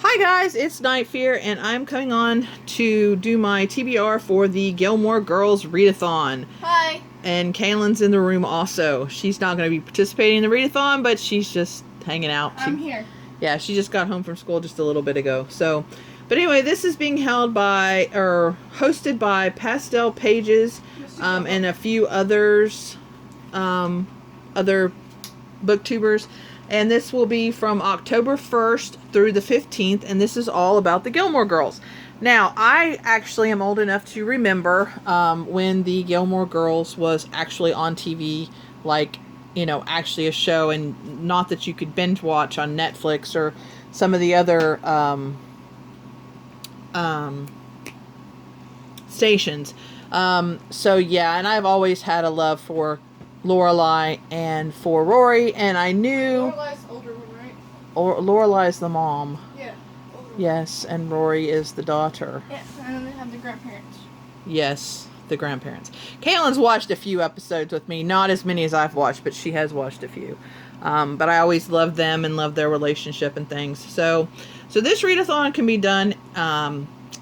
Hi guys, it's Night Fear, and I'm coming on to do my TBR for the Gilmore Girls Readathon. Hi. And Kaylin's in the room also. She's not going to be participating in the Readathon, but she's just hanging out. I'm here. Yeah, she just got home from school just a little bit ago. But anyway, this is being hosted by Pastel Pages, and a few others, other booktubers. And this will be from October 1st through the 15th, and this is all about the Gilmore Girls. Now, I actually am old enough to remember when the Gilmore Girls was actually on TV, like, actually a show, and not that you could binge watch on Netflix or some of the other stations. So, yeah, and I've always had a love for Lorelei and for Rory, and I knew Lorelei's older one, right? Or Lorelei's the mom. Yeah. Yes, and Rory is the daughter. Yeah, and then they have the grandparents. Yes, the grandparents. Kaylin's watched a few episodes with me, not as many as I've watched, but she has watched a few. But I always loved them and loved their relationship and things. So this readathon can be done.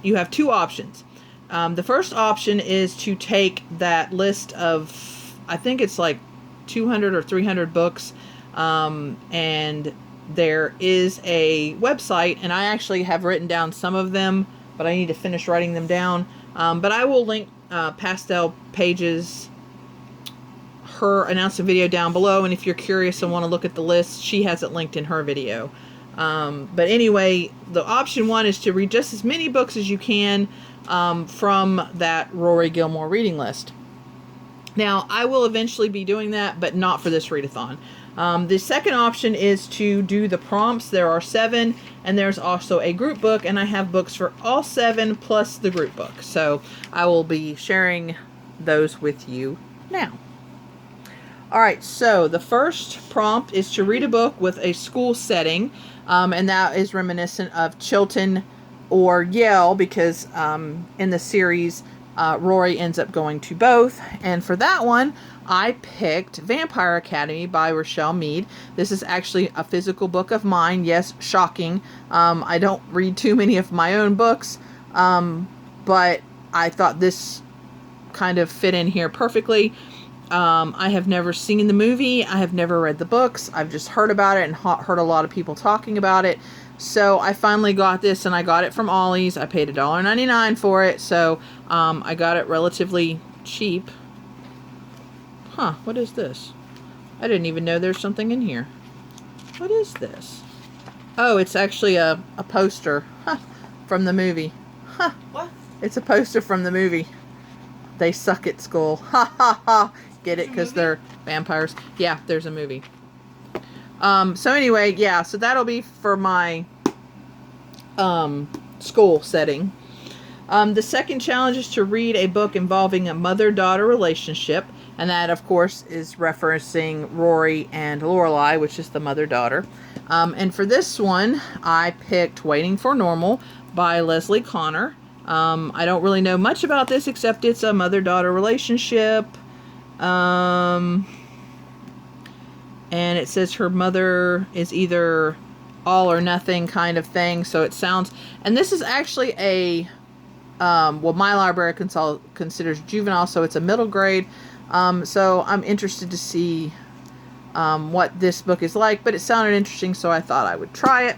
You have two options. The first option is to take that list of, I think it's like 200 or 300 books, and there is a website, and I actually have written down some of them, but I need to finish writing them down. But I will link Pastel Pages, her announcement video down below, and if you're curious and want to look at the list, she has it linked in her video. But anyway, the option one is to read just as many books as you can from that Rory Gilmore reading list. Now, I will eventually be doing that, but not for this readathon. The second option is to do the prompts. There are 7, and there's also a group book, and I have books for all 7 plus the group book. So I will be sharing those with you now. Alright, so the first prompt is to read a book with a school setting, and that is reminiscent of Chilton or Yale, because in the series, Rory ends up going to both. And for that one, I picked Vampire Academy by Rochelle Mead. This is actually a physical book of mine. Yes, shocking. I don't read too many of my own books, but I thought this kind of fit in here perfectly. I have never seen the movie. I have never read the books. I've just heard about it and heard a lot of people talking about it. So I finally got this, and I got it from Ollie's. I paid $1.99 for it, so I got it relatively cheap. Huh, what is this? I didn't even know there's something in here. What is this? Oh, it's actually a poster from the movie. What? It's a poster from the movie. They suck at school. Ha ha ha. Get it? Because they're vampires. Yeah, there's a movie. So anyway, yeah, so that'll be for my school setting. The second challenge is to read a book involving a mother-daughter relationship, and that, of course, is referencing Rory and Lorelei, which is the mother-daughter. And for this one, I picked Waiting for Normal by Leslie Connor. I don't really know much about this, except it's a mother-daughter relationship. And it says her mother is either all or nothing kind of thing. So it sounds, and this is actually a, well, my library considers juvenile, so it's a middle grade. So I'm interested to see what this book is like, but it sounded interesting, so I thought I would try it.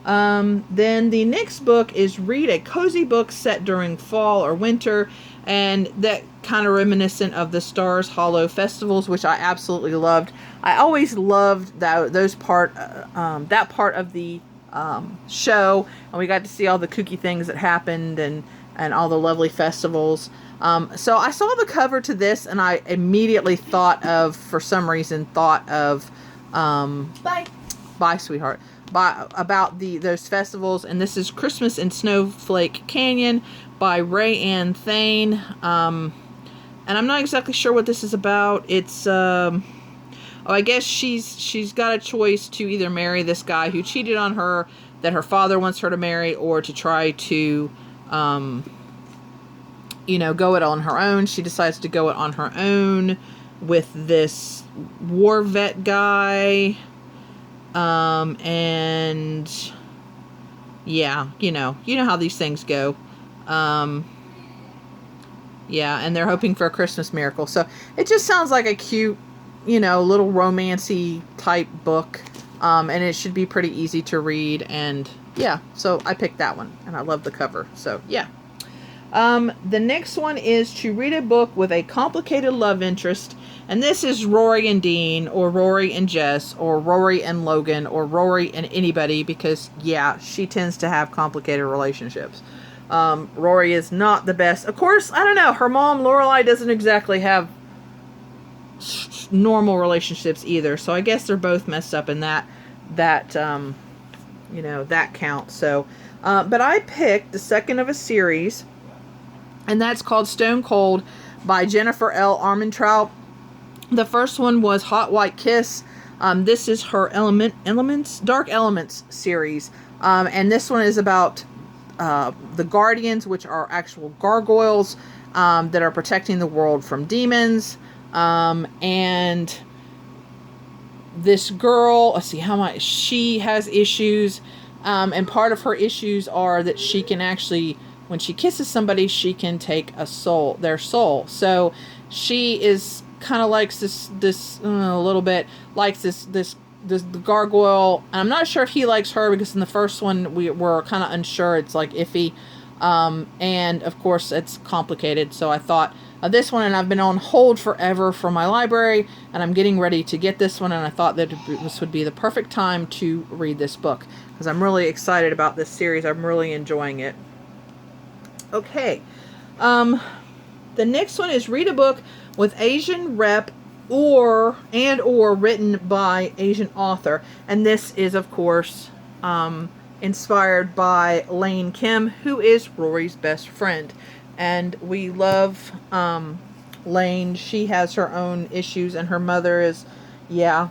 Then the next book is read a cozy book set during fall or winter, and that kind of reminiscent of the Stars Hollow festivals, which I absolutely loved. I always loved that part of the show, and we got to see all the kooky things that happened and all the lovely festivals. So I saw the cover to this, and I immediately for some reason thought of Bye, Sweetheart. About those festivals, and this is Christmas in Snowflake Canyon by Ray Ann Thane. And I'm not exactly sure what this is about. It's I guess she's got a choice to either marry this guy who cheated on her, that her father wants her to marry, or to try to go it on her own. She decides to go it on her own with this war vet guy. And yeah, you know how these things go. Yeah, and they're hoping for a Christmas miracle. So it just sounds like a cute, little romancy type book. And it should be pretty easy to read. And yeah, so I picked that one. And I love the cover. So yeah. The next one is to read a book with a complicated love interest. And this is Rory and Dean, or Rory and Jess, or Rory and Logan, or Rory and anybody. Because yeah, she tends to have complicated relationships. Rory is not the best. Of course, I don't know. Her mom, Lorelei, doesn't exactly have normal relationships either. So I guess they're both messed up in that count. So, but I picked the second of a series, and that's called Stone Cold by Jennifer L. Armentrout. The first one was Hot White Kiss. This is her Dark Elements series. And this one is about the Guardians, which are actual gargoyles that are protecting the world from demons. And this girl, let's see, she has issues. And part of her issues are that she can actually, when she kisses somebody, she can take their soul. So she is kind of likes this a little bit likes this the gargoyle, and I'm not sure if he likes her, because in the first one we were kind of unsure. It's like iffy, and of course it's complicated. So I thought of this one, and I've been on hold forever for my library, and I'm getting ready to get this one, and I thought that this would be the perfect time to read this book, because I'm really excited about this series. I'm really enjoying it. Okay, the next one is read a book with Asian rep or written by Asian author. And this is, of course, inspired by Lane Kim, who is Rory's best friend. And we love Lane. She has her own issues, and her mother is, yeah.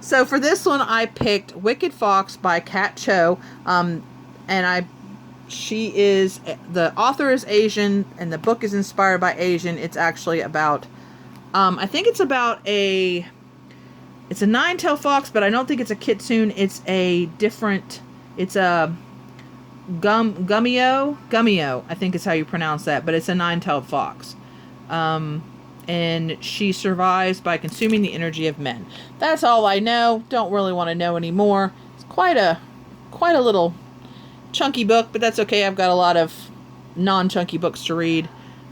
So for this one, I picked Wicked Fox by Kat Cho. And the author is Asian, and the book is inspired by Asian. It's actually about, I think it's about it's a nine-tailed fox, but I don't think it's a kitsune. It's a gummio, I think is how you pronounce that, but it's a nine-tailed fox. And she survives by consuming the energy of men. That's all I know. Don't really want to know anymore. It's quite a little chunky book, but that's okay. I've got a lot of non-chunky books to read.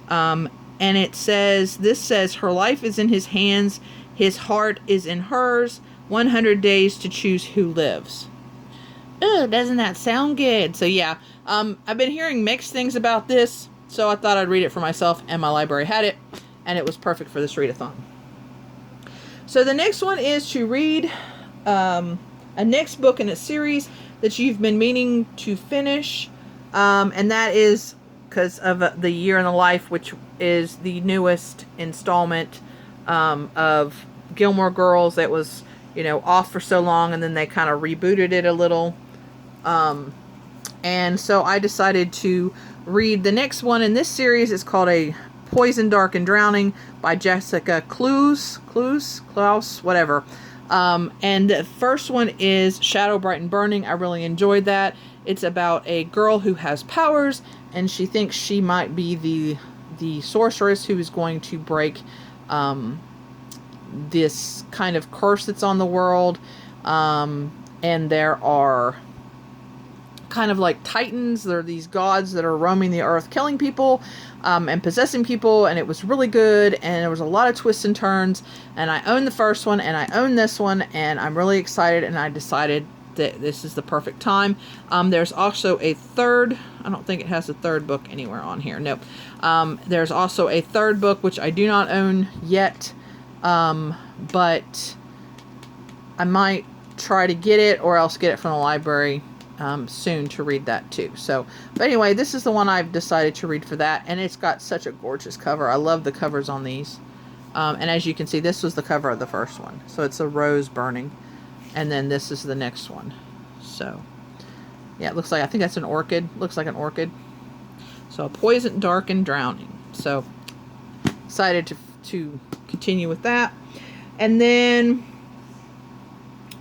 And this says, her life is in his hands, his heart is in hers, 100 days to choose who lives. Ooh, doesn't that sound good? So yeah, I've been hearing mixed things about this, so I thought I'd read it for myself, and my library had it, and it was perfect for this readathon. So the next one is to read a next book in a series that you've been meaning to finish, and that is because of The Year in the Life, which is the newest installment of Gilmore Girls that was, off for so long, and then they kind of rebooted it a little. And so I decided to read the next one in this series. It's called A Poison, Dark, and Drowning by Jessica Klaus, whatever. And the first one is Shadow, Bright, and Burning. I really enjoyed that. It's about a girl who has powers, and she thinks she might be the sorceress who is going to break this kind of curse that's on the world. And there are kind of like titans. There are these gods that are roaming the earth, killing people and possessing people, and it was really good, and there was a lot of twists and turns, and I own the first one, and I own this one, and I'm really excited, and I decided that this is the perfect time. There's also a third, I don't think it has a third book anywhere on here, nope. There's also a third book, which I do not own yet, but I might try to get it, or else get it from the library soon to read that too. So, but anyway, this is the one I've decided to read for that, and it's got such a gorgeous cover. I love the covers on these. And as you can see, this was the cover of the first one. So it's a rose burning, and then this is the next one. So yeah, it looks like, I think that's an orchid. Looks like an orchid. So Poison, Dark, and Drowning. So excited to continue with that. And then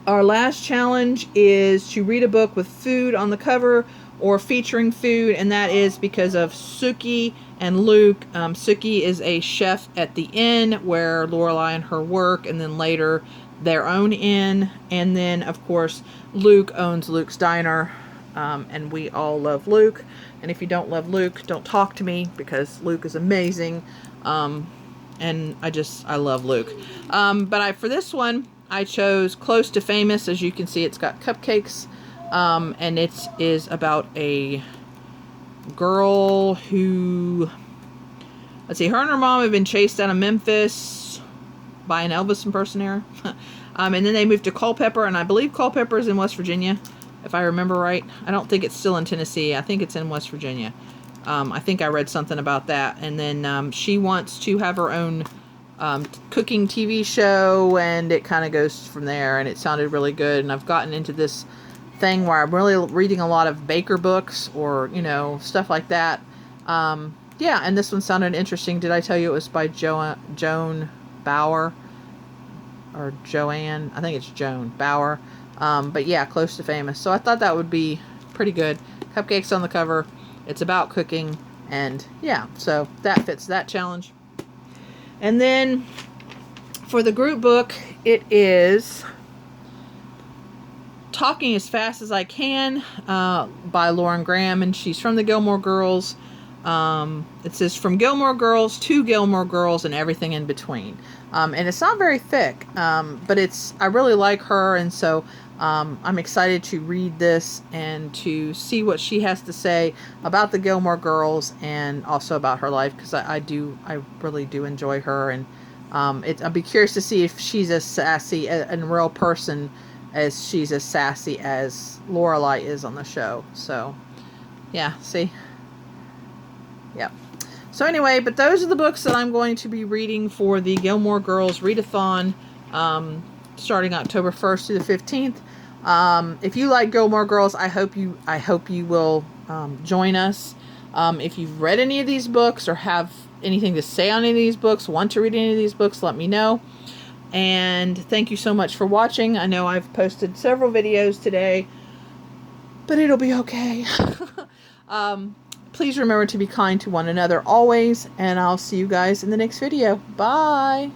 Our last challenge is to read a book with food on the cover or featuring food, and that is because of Sookie and Luke. Sookie is a chef at the inn where Lorelei and her work, and then later their own inn. And then, of course, Luke owns Luke's Diner, and we all love Luke. And if you don't love Luke, don't talk to me, because Luke is amazing. And I love Luke. But for this one, I chose Close to Famous. As you can see, it's got cupcakes. And it is about a girl who, let's see, her and her mom have been chased out of Memphis by an Elvis impersonator. And then they moved to Culpeper, and I believe Culpeper is in West Virginia, if I remember right. I don't think it's still in Tennessee. I think it's in West Virginia. I think I read something about that. And then she wants to have her own cooking TV show, and it kind of goes from there, and it sounded really good. And I've gotten into this thing where I'm really reading a lot of baker books, or, you know, stuff like that. Yeah, and this one sounded interesting. Did I tell you it was by Joan Bauer? Or Joanne? I think it's Joan Bauer. But yeah, Close to Famous. So I thought that would be pretty good. Cupcakes on the cover. It's about cooking. And yeah, so that fits that challenge. And then for the group book, it is Talking as Fast as I Can by Lauren Graham, and she's from the Gilmore Girls. It says from Gilmore Girls to Gilmore Girls and everything in between. And it's not very thick, but I really like her, and so I'm excited to read this and to see what she has to say about the Gilmore Girls and also about her life, because I really do enjoy her, and I'd be curious to see if she's as sassy and real person as she's as sassy as Lorelei is on the show. So yeah, see. Yep. So anyway, but those are the books that I'm going to be reading for the Gilmore Girls Readathon, starting October 1st to the 15th. If you like Gilmore Girls, I hope you will join us. If you've read any of these books or have anything to say on any of these books, want to read any of these books, let me know. And thank you so much for watching. I know I've posted several videos today, but it'll be okay. Please remember to be kind to one another always, and I'll see you guys in the next video. Bye!